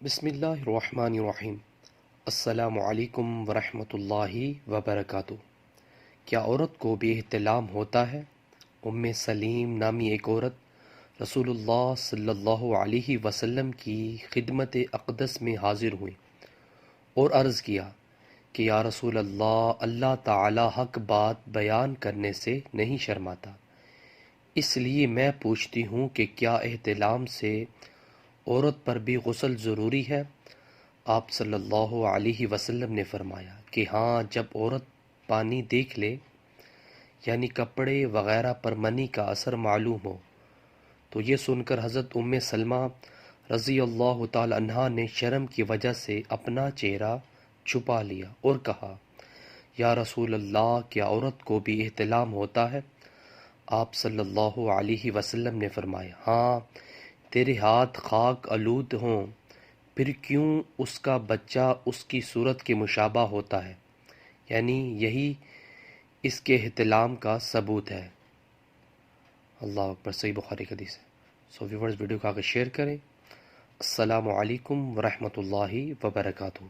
بسم اللہ الرحمن الرحیم۔ السلام علیکم ورحمۃ اللہ وبرکاتہ۔ کیا عورت کو بھی احتلام ہوتا ہے؟ ام سلیم نامی ایک عورت رسول اللہ صلی اللہ علیہ وسلم کی خدمت اقدس میں حاضر ہوئیں اور عرض کیا کہ یا رسول اللہ، اللہ تعالی حق بات بیان کرنے سے نہیں شرماتا، اس لیے میں پوچھتی ہوں کہ کیا احتلام سے عورت پر بھی غسل ضروری ہے؟ آپ صلی اللہ علیہ وسلم نے فرمایا کہ ہاں، جب عورت پانی دیکھ لے، یعنی کپڑے وغیرہ پر منی کا اثر معلوم ہو۔ تو یہ سن کر حضرت ام سلمہ رضی اللہ تعالی عنہا نے شرم کی وجہ سے اپنا چہرہ چھپا لیا اور کہا، یا رسول اللہ، کیا عورت کو بھی احتلام ہوتا ہے؟ آپ صلی اللہ علیہ وسلم نے فرمایا، ہاں، تیرے ہاتھ خاک آلود ہوں، پھر کیوں اس کا بچہ اس کی صورت کے مشابہ ہوتا ہے، یعنی یہی اس کے احتلام کا ثبوت ہے۔ اللہ اکبر۔ صحیح بخاری کی حدیث ہے۔ سو ویورز، ویڈیو کو آگے شیئر کریں۔ السلام علیکم ورحمۃ اللہ وبرکاتہ۔